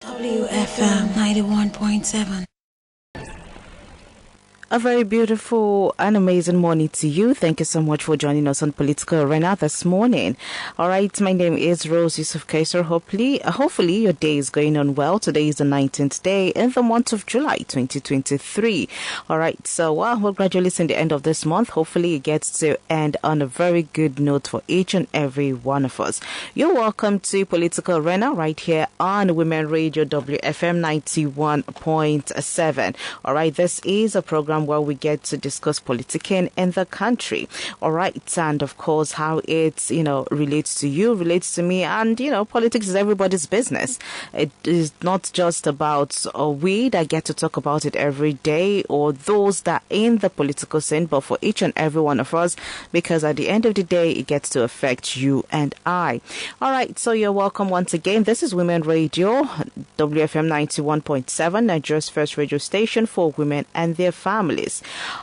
WFM 91.7. A very beautiful and amazing morning to you. Thank you so much for joining us on Political Arena this morning. All right, my name is Rose Yusuf Kaiser. Hopefully your day is going on well. Today is the 19th day in the month of July 2023. All right, so we're gradually seeing the end of this month. Hopefully it gets to end on a very good note for each and every one of us. You're welcome to Political Arena right here on Women Radio WFM 91.7. All right, this is a program where we get to discuss politicking in the country. All right. And of course, how it, relates to you, relates to me. And, politics is everybody's business. It is not just about we that get to talk about it every day or those that are in the political scene, but for each and every one of us, because at the end of the day, it gets to affect you and I. All right. So you're welcome once again. This is Women Radio, WFM 91.7, Nigeria's first radio station for women and their families.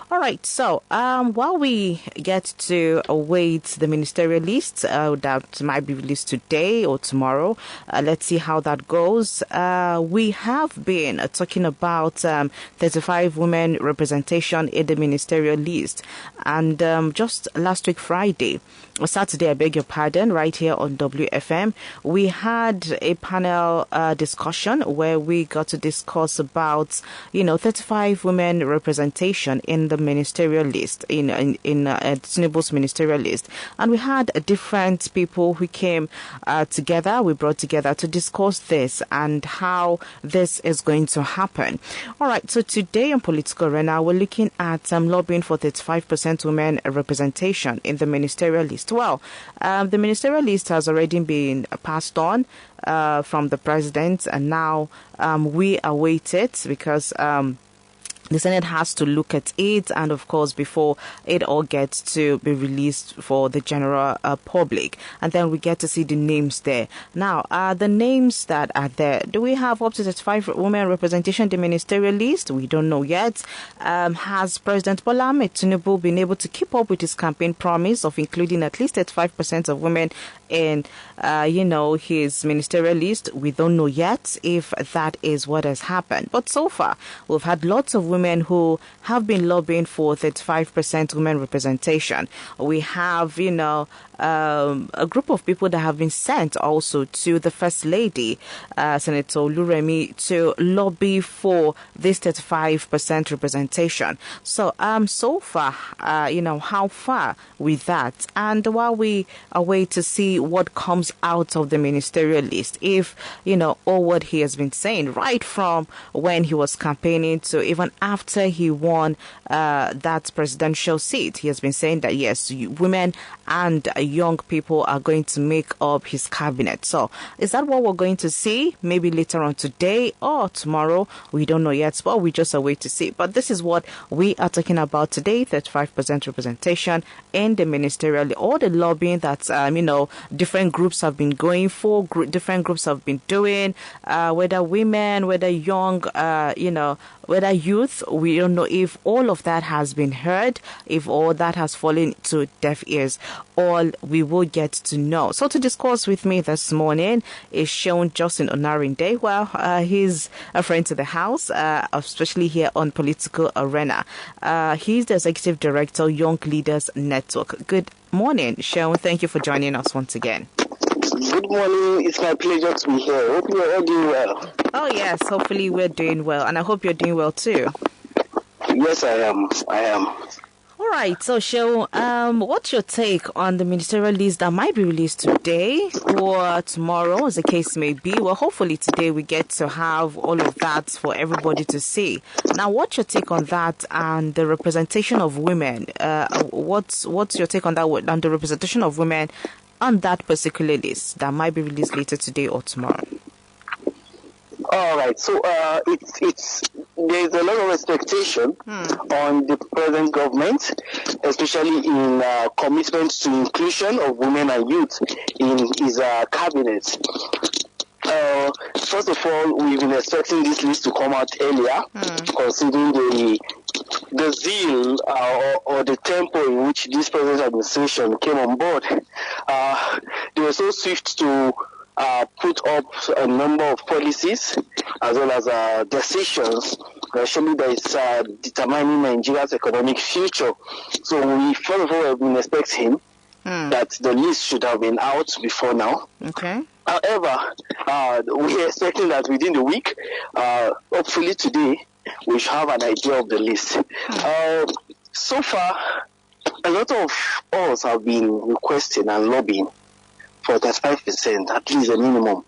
All right, so while we get to await the ministerial list that might be released today or tomorrow, let's see how that goes. We have been talking about 35 women representation in the ministerial list, and just last week Friday, or Saturday, I beg your pardon, right here on WFM, we had a panel discussion where we got to discuss about 35 women representation in the ministerial list, in Tinubu's ministerial list. And we had different people who came together, we brought together to discuss this and how this is going to happen. All right, so today on Political Arena, we're looking at lobbying for 35% women representation in the ministerial list. Well, the ministerial list has already been passed on from the president, and now we await it because the Senate has to look at it, and of course, before it all gets to be released for the general public, and then we get to see the names there. Now, the names that are there, do we have up to 35 women representation in the ministerial list? We don't know yet. Has President Bola Ahmed Tinubu been able to keep up with his campaign promise of including at least 35% of women in, his ministerial list? We don't know yet if that is what has happened. But so far, we've had lots of women who have been lobbying for 35% women representation. We have, a group of people that have been sent also to the First Lady, Senator Oluremi, to lobby for this 35% representation. So, so far, how far with that? And while we await to see what comes out of the ministerial list, if, all what he has been saying right from when he was campaigning to even after he won that presidential seat, he has been saying that, yes, women and young people are going to make up his cabinet. So is that what we're going to see? Maybe later on today or tomorrow? We don't know yet, but we just await to see. But this is what we are talking about today, 35% representation in the ministerial, all the lobbying that, different groups have been going for, different groups have been doing, whether women, whether young, whether youth. We don't know if all of that has been heard, if all that has fallen to deaf ears. All we will get to know. So to discuss with me this morning is Sean Justin Onarinde. Well, he's a friend to the house, especially here on Political Arena. He's the Executive Director, Young Leaders Network. Good morning, Sean. Thank you for joining us once again. Good morning. It's my pleasure to be here. Hope you're all doing well. Oh, yes. Hopefully we're doing well. And I hope you're doing well, too. Yes, I am. All right. So, Sean, what's your take on the ministerial list that might be released today or tomorrow, as the case may be? Well, hopefully today we get to have all of that for everybody to see. Now, what's your take on that and the representation of women? What's your take on that and the representation of women on that particular list that might be released later today or tomorrow? All right. So there's a lot of expectation on the present government, especially in commitment to inclusion of women and youth in his cabinet. First of all, we've been expecting this list to come out earlier, considering the zeal or the tempo in which this present administration came on board. They were so swift to put up a number of policies as well as decisions, especially that is determining Nigeria's economic future. So we, first of all, have been expecting that the list should have been out before now. Okay. However, we are expecting that within the week, hopefully today, we should have an idea of the list. So far, a lot of us have been requesting and lobbying for 35%, at least a minimum,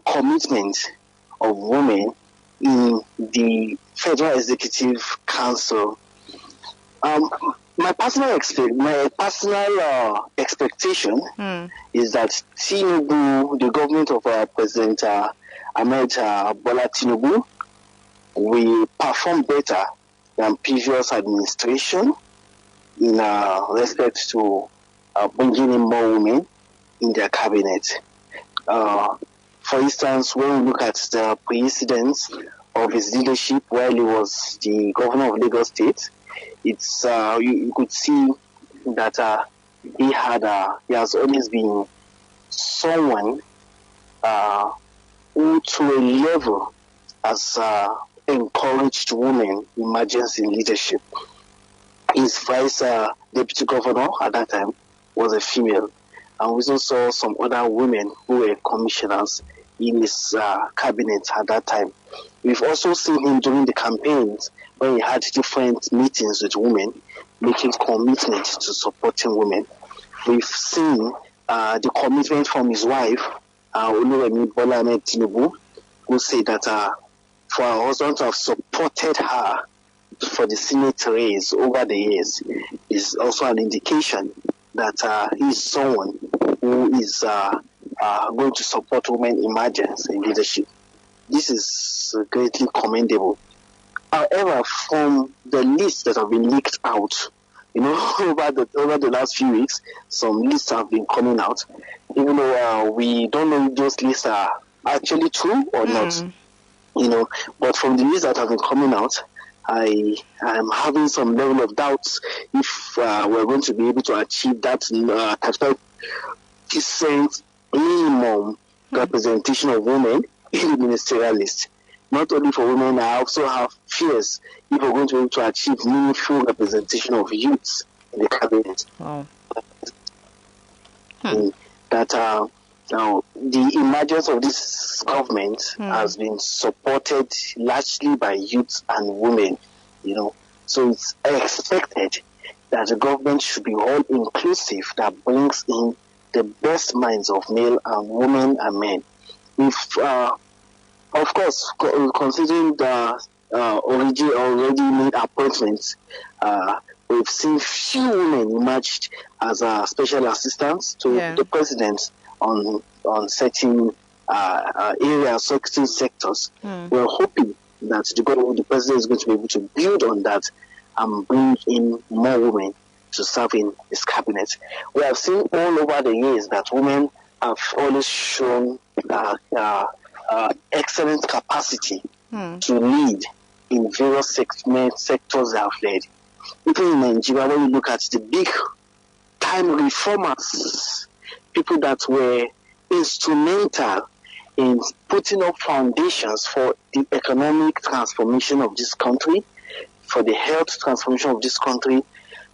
commitment of women in the Federal Executive Council. My personal expectation is that Tinubu, the government of President Ahmed Bola Tinubu, will perform better than previous administration in respect to bringing in more women in their cabinet. For instance, when we look at the precedents of his leadership while he was the governor of Lagos State, it's you could see that he has always been someone who, to a level, has encouraged women emergence in leadership. His vice deputy governor at that time was a female, and we also saw some other women who were commissioners in his cabinet at that time. We've also seen him during the campaigns when he had different meetings with women, making commitment to supporting women. We've seen the commitment from his wife, Oluwemi Bola Ahmed Tinubu, who said that for her husband to have supported her for the Senate race over the years is also an indication that he's someone who is going to support women emergence in leadership. This is greatly commendable. However, from the lists that have been leaked out, over the last few weeks, some lists have been coming out, even though we don't know if those lists are actually true or not. But from the lists that have been coming out, I am having some level of doubts if we're going to be able to achieve that 35% minimum representation of women in the ministerial list. Not only for women, I also have fears if we're going to be able to achieve meaningful representation of youths in the cabinet. Wow. That now the emergence of this government has been supported largely by youths and women, So it's expected that the government should be all inclusive, that brings in the best minds of male and women and men. If of course, considering the already made appointments, we've seen few women emerged as special assistants to the president on certain areas, certain sectors. We're hoping that the president is going to be able to build on that and bring in more women to serve in his cabinet. We have seen all over the years that women have always shown excellent capacity to lead in various sectors they have led. Even in Nigeria, when you look at the big time reformers, people that were instrumental in putting up foundations for the economic transformation of this country, for the health transformation of this country,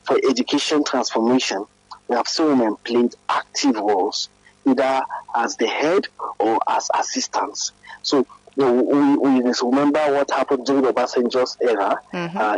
for education transformation, we have seen women played active roles, either as the head or as assistants. So we remember what happened during the Obasanjo's era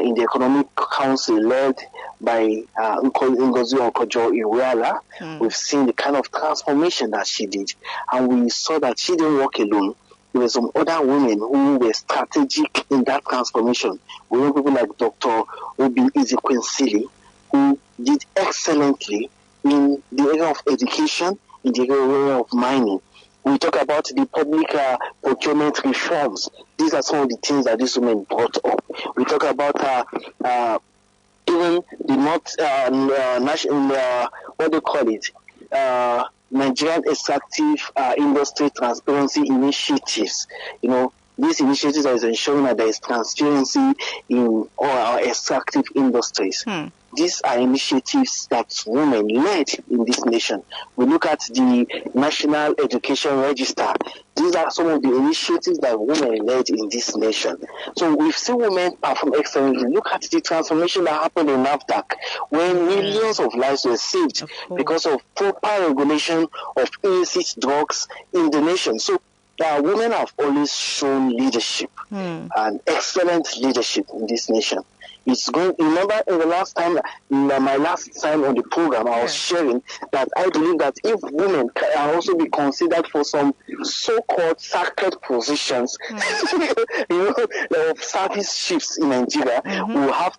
in the Economic Council led by Ngozi Okonjo-Iweala. We've seen the kind of transformation that she did, and we saw that she didn't work alone. There were some other women who were strategic in that transformation. We know people like Dr. Obi Ezekwesili, who did excellently in the area of education, in the area of mining. We talk about the public procurement reforms. These are some of the things that these women brought up. We talk about even the national, what they call it, Nigerian Extractive Industry Transparency Initiatives. These initiatives are ensuring that there is transparency in all our extractive industries. These are initiatives that women led in this nation. We look at the National Education Register. These are some of the initiatives that women led in this nation. So we've seen women perform excellently. Look at the transformation that happened in NAFDAC, when millions of lives were saved because of proper regulation of illicit drugs in the nation. So women have always shown leadership and excellent leadership in this nation. It's going. Remember, in the last time, my last time on the program, I was sharing that I believe that if women can also be considered for some so-called sacred positions, of service shifts in Nigeria, we will have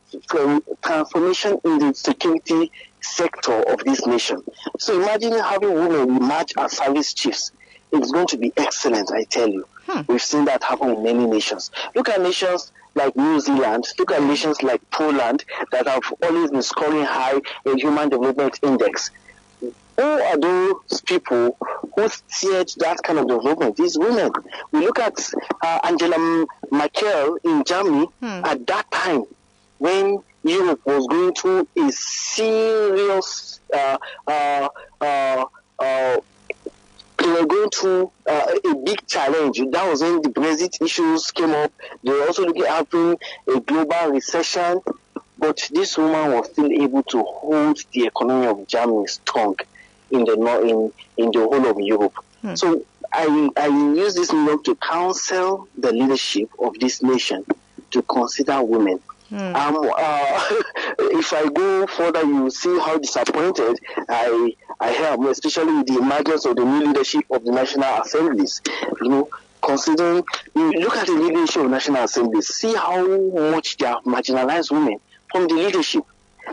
transformation in the security sector of this nation. So imagine having women emerge as service chiefs. It's going to be excellent, I tell you. We've seen that happen in many nations. Look at nations like New Zealand, look at nations like Poland that have always been scoring high in Human Development Index. Who are those people who steered that kind of development? These women. We look at Angela Merkel in Germany at that time when Europe was going through a serious they were going through a big challenge. That was when the Brexit issues came up. They were also looking at having a global recession. But this woman was still able to hold the economy of Germany strong in the whole of Europe. So I use this moment to counsel the leadership of this nation to consider women. If I go further, you will see how disappointed I am, especially with the emergence of the new leadership of the National Assemblies. Considering, you look at the leadership of National Assemblies, see how much they have marginalized women from the leadership.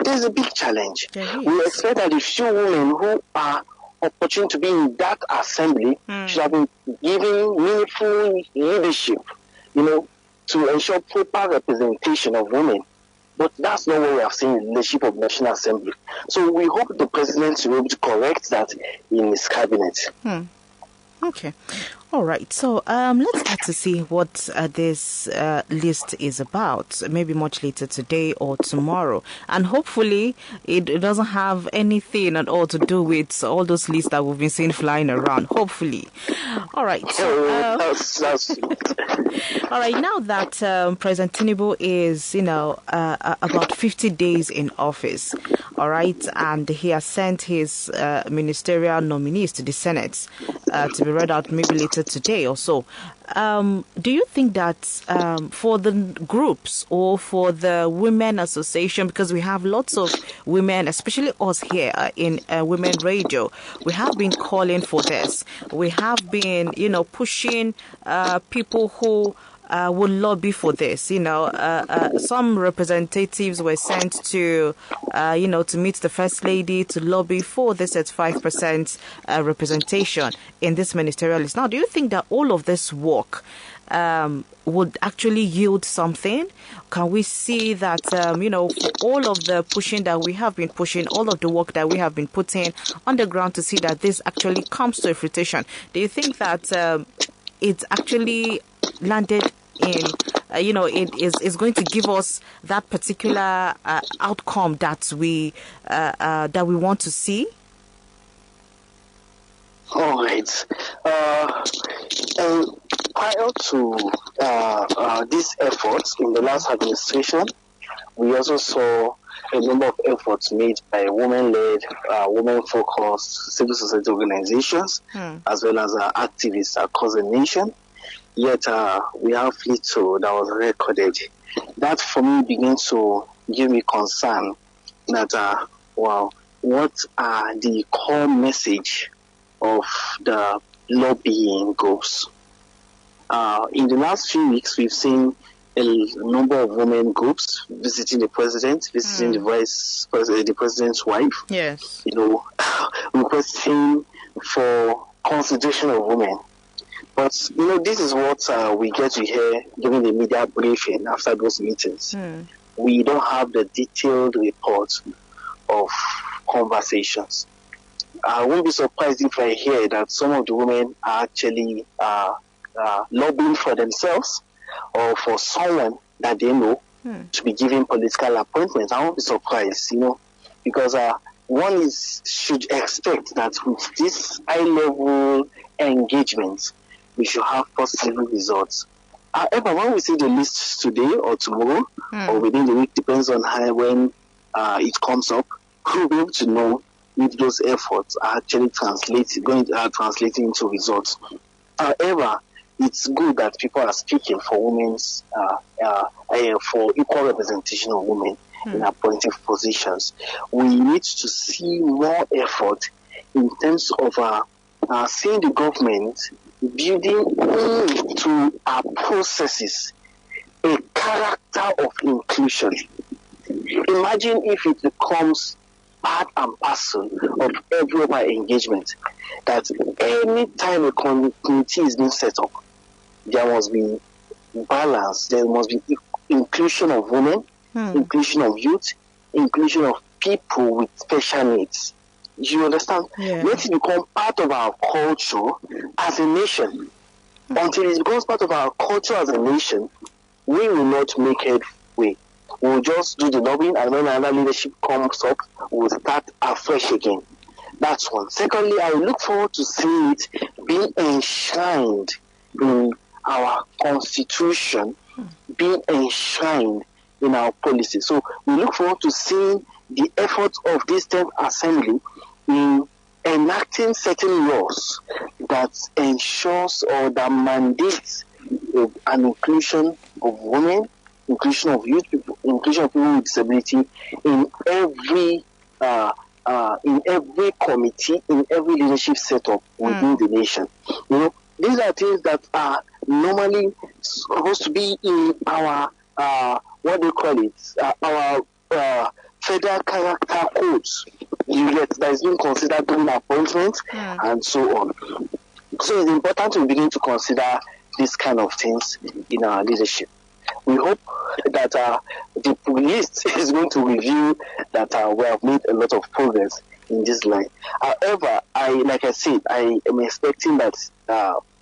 There's a big challenge. We expect that the few women who are opportune to be in that assembly should have been given meaningful leadership, to ensure proper representation of women. But that's not what we have seen in the leadership of the National Assembly. So we hope the president will be able to correct that in his cabinet. Okay. All right. So let's get to see what this list is about, maybe much later today or tomorrow. And hopefully it doesn't have anything at all to do with all those lists that we've been seeing flying around. Hopefully. All right. So, all right. Now that President Tinubu is, about 50 days in office, all right, and he has sent his ministerial nominees to the Senate to be read out maybe later today or so. Do you think that for the groups or for the women association, because we have lots of women, especially us here in Women Radio, we have been calling for this. We have been, pushing people who will lobby for this. Some representatives were sent to, to meet the First Lady to lobby for this at 5% representation in this ministerial list. Now, do you think that all of this work would actually yield something? Can we see that, for all of the pushing that we have been pushing, all of the work that we have been putting on the ground to see that this actually comes to fruition? Do you think that it's actually landed in, it is going to give us that particular outcome that we want to see? All right. Prior to these efforts in the last administration, we also saw a number of efforts made by women-led, women-focused civil society organizations, as well as activists across the nation. Yet we have little that was recorded. That for me begins to give me concern that, what are the core message of the lobbying groups? In the last few weeks, we've seen a number of women groups visiting the president, visiting the president's wife. Yes. Requesting for consideration of women. But, this is what we get to hear during the media briefing after those meetings. We don't have the detailed report of conversations. I won't be surprised if I hear that some of the women are actually lobbying for themselves or for someone that they know to be given political appointments. I won't be surprised, because one should expect that with this high-level engagement, we should have positive results. However, when we see the list today or tomorrow or within the week, depends on when it comes up, we'll be able to know if those efforts are actually translating into results. However, it's good that people are speaking for women's for equal representation of women in appointive positions. We need to see more effort in terms of seeing the government building into our processes a character of inclusion. Imagine if it becomes part and parcel of every other engagement, that any time a committee is being set up, there must be balance, there must be inclusion of women, inclusion of youth, inclusion of people with special needs. Do you understand? Yeah. Let it become part of our culture as a nation. Until it becomes part of our culture as a nation, we will not make headway. We'll just do the lobbying, and when another leadership comes up, we'll start afresh again. That's one. Secondly, I look forward to seeing it being enshrined in our constitution, being enshrined in our policy. So we look forward to seeing the efforts of this 10th Assembly in enacting certain laws that ensures or that mandates an inclusion of women, inclusion of youth people, inclusion of people with disability in every committee, in every leadership setup within the nation. These are things that are normally supposed to be in our what do you call it? Our federal character codes. That is being considered during appointments and so on. So it's important to begin to consider these kind of things in our leadership. We hope that the list is going to reveal that we have made a lot of progress in this line. However, like I said, I am expecting that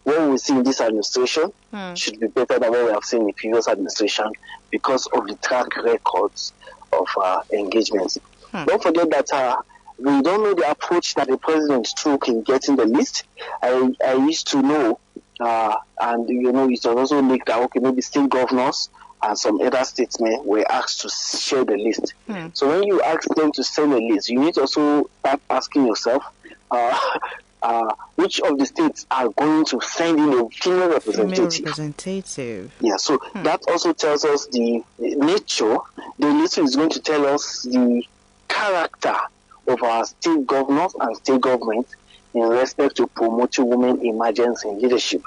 what we see in this administration should be better than what we have seen in the previous administration because of the track records of engagements. Don't forget that we don't know the approach that the president took in getting the list. I used to know, and it was also leaked that maybe state governors and some other statesmen were asked to share the list. So when you ask them to send a list, you need to also start asking yourself, which of the states are going to send in a female representative? Yeah, so that also tells us the nature. The list is going to tell us the character of our state governors and state government in respect to promoting women emergence in leadership.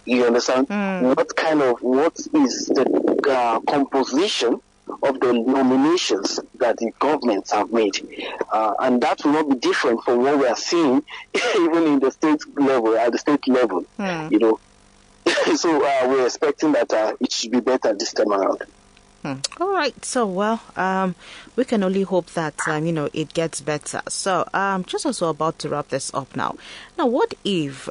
You understand? What is the composition of the nominations that the governments have made, and that will not be different from what we are seeing even in the state level, at the state level. So we're expecting that it should be better this time around. All right. So, we can only hope that, it gets better. So, just also about to wrap this up now. Now, what if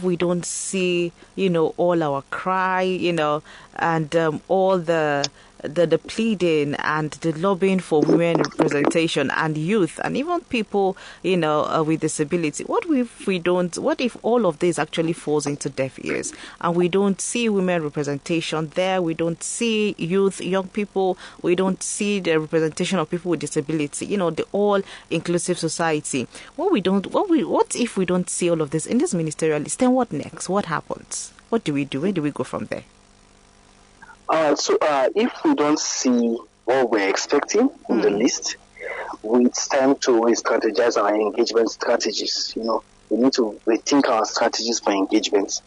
we don't see, all our cry, and all the pleading and the lobbying for women representation and youth and even people, with disability? What if all of this actually falls into deaf ears and we don't see women representation there? We don't see youth, young people. We don't see the representation of people with disability, the all inclusive society. What if we don't see all of this in this ministerial list? Then what next? What happens? What do we do? Where do we go from there? So if we don't see what we're expecting on the list, it's time to re-strategize our engagement strategies. We need to rethink our strategies for engagements.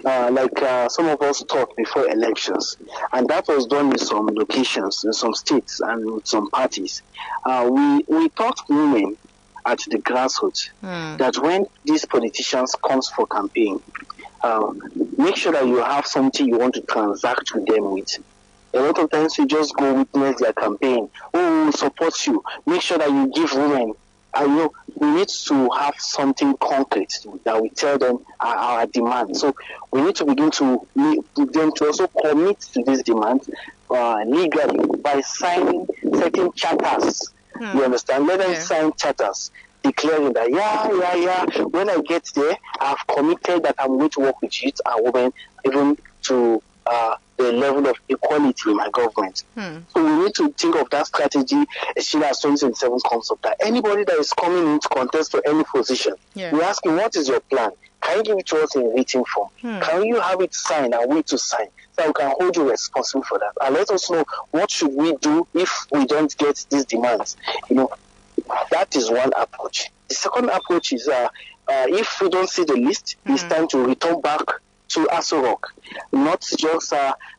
Like some of us taught before elections, and that was done in some locations, in some states, and with some parties. We taught women at the grassroots that when these politicians comes for campaign, make sure that you have something you want to transact with them with. A lot of times you just go witness their campaign. Oh, we support you. Make sure that you give women. we need to have something concrete that we tell them our demand. So we need to begin to them to also commit to these demands legally by signing certain charters. You understand? Let them sign charters declaring that when I get there, I've committed that I'm going to work with youth and women even to the level of equality in my government. So we need to think of that strategy as soon as 2027 comes up. That anybody that is coming in to contest for any position, we ask him, what is your plan? Can you give it to us in written form? Can you have it signed and wait to sign? So we can hold you responsible for that. And let us know what should we do if we don't get these demands. That is one approach. The second approach is if we don't see the list, it's time to return back to Aso Rock. Not just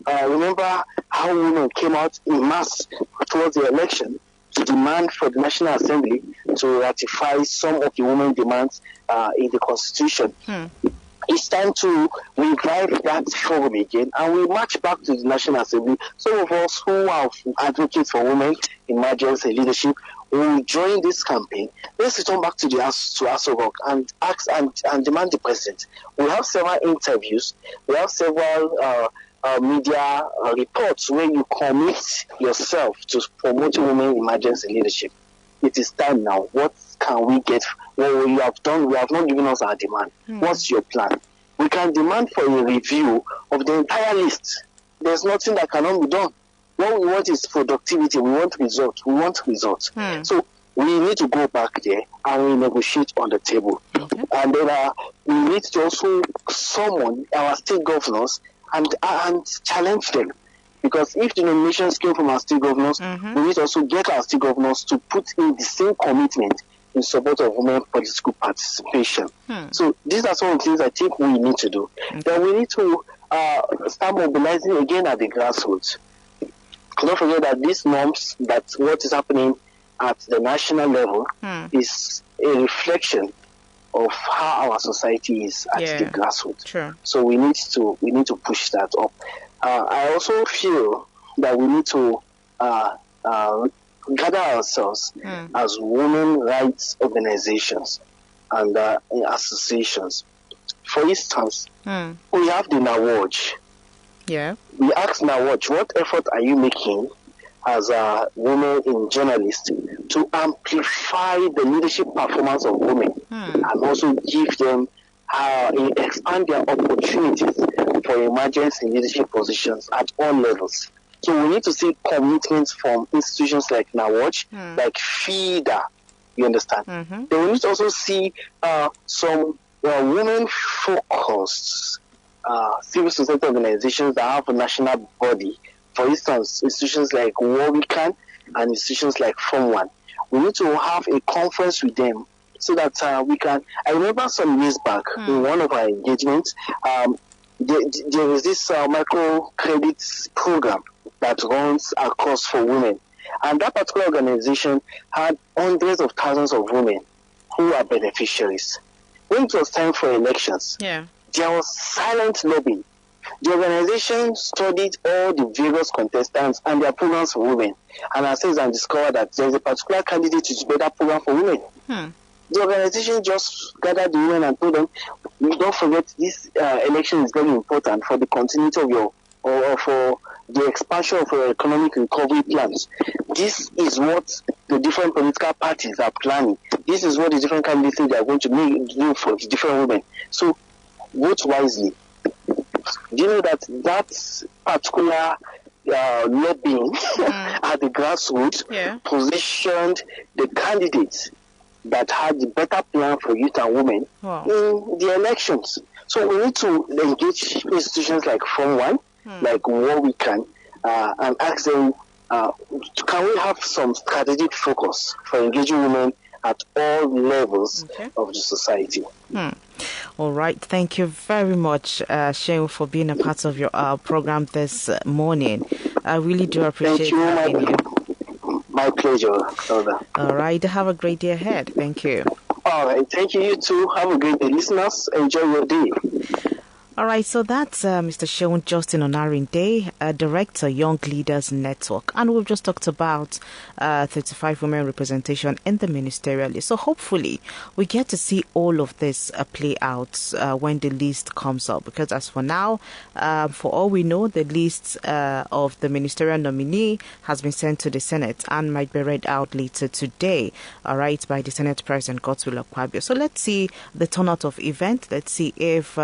remember how women came out in mass towards the election to demand for the National Assembly to ratify some of the women's demands in the Constitution. It's time to revive that forum again, and we march back to the National Assembly. Some of us who are advocates for women in emergency leadership will join this campaign. Let's return back to Aso Rock and ask and demand the president. We have several interviews. We have several media reports where you commit yourself to promoting women in emergency leadership. It is time now. What can we get? Well, we have not given us our demand. What's your plan? We can demand for a review of the entire list. There's nothing that cannot be done. What we want is productivity. We want results. So we need to go back there and we negotiate on the table. And then we need to also summon our state governors and challenge them. Because if the nominations came from our state governors, we need to also get our state governors to put in the same commitment in support of women political participation. So these are some of the things I think we need to do. Then we need to start mobilizing again at the grassroots. Don't forget that these norms, that what is happening at the national level is a reflection of how our society is at the grassroots. Sure. So we need to push that up. I also feel that we need to gather ourselves as women rights organizations and associations. For instance, we have the NAWOJ. Yeah. We asked NAWOJ, what effort are you making as a woman in journalism to amplify the leadership performance of women and also give them expand their opportunities for emergency leadership positions at all levels. So we need to see commitments from institutions like NAWOJ, like FIDA, you understand? Then we need to also see some women-focused civil society organizations that have a national body. For instance, institutions like Warwican and institutions like Form 1. We need to have a conference with them so that we can. I remember some years back in one of our engagements, there was this microcredit program that runs across for women. And that particular organization had hundreds of thousands of women who are beneficiaries. When it was time for elections, there was silent lobbying. The organization studied all the various contestants and their programs for women, and assessed and discovered that there is a particular candidate with a better program for women. The organization just gathered the women and told them, don't forget, this election is very important for the continuity of your, or for the expansion of your economic recovery plans. This is what the different political parties are planning. This is what the different candidates they are going to do for the different women. So vote wisely. Do you know that particular lobbying at the grassroots positioned the candidates that had the better plan for youth and women in the elections? So we need to engage institutions like Form 1, like Warwican, and ask them, can we have some strategic focus for engaging women at all levels of the society? All right. Thank you very much, Shehu, for being a part of your program this morning. I really do appreciate having you. My pleasure, Elder. All right. Have a great day ahead. Thank you. All right. Thank you. You too. Have a great day. Listeners, enjoy your day. All right, so that's Mr. Seun Justin Onarinde, Director, Young Leaders Network. And we've just talked about 35 women representation in the ministerial. So hopefully we get to see all of this play out when the list comes up. Because as for now, for all we know, the list of the ministerial nominee has been sent to the Senate and might be read out later today, all right, by the Senate President Godswill Akpabio. So let's see the turnout of event. Let's see if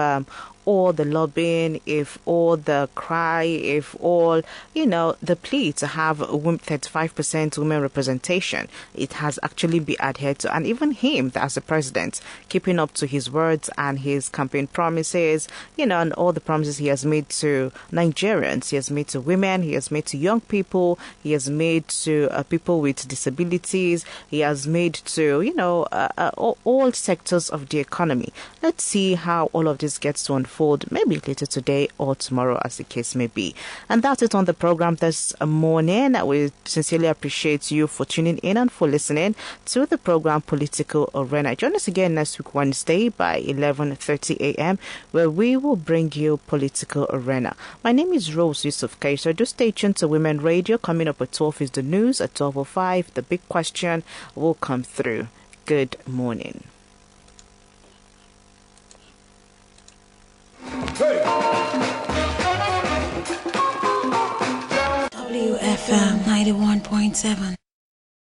all the lobbying, if all the cry, if all, the plea to have 35% women representation, it has actually been adhered to. And even him, as the president, keeping up to his words and his campaign promises, and all the promises he has made to Nigerians, he has made to women, he has made to young people, he has made to people with disabilities, he has made to, all sectors of the economy. Let's see how all of this gets to unfold, maybe later today or tomorrow, as the case may be. And that's it on the program this morning. We sincerely appreciate you for tuning in and for listening to the program Political Arena. Join us again next week, Wednesday, by 11:30 a.m., where we will bring you Political Arena. My name is Rose Yusuf Kaiser. Do stay tuned to Women Radio. Coming up at 12 is the news. At 12:05, the big question will come through. Good morning. WFM 91.7.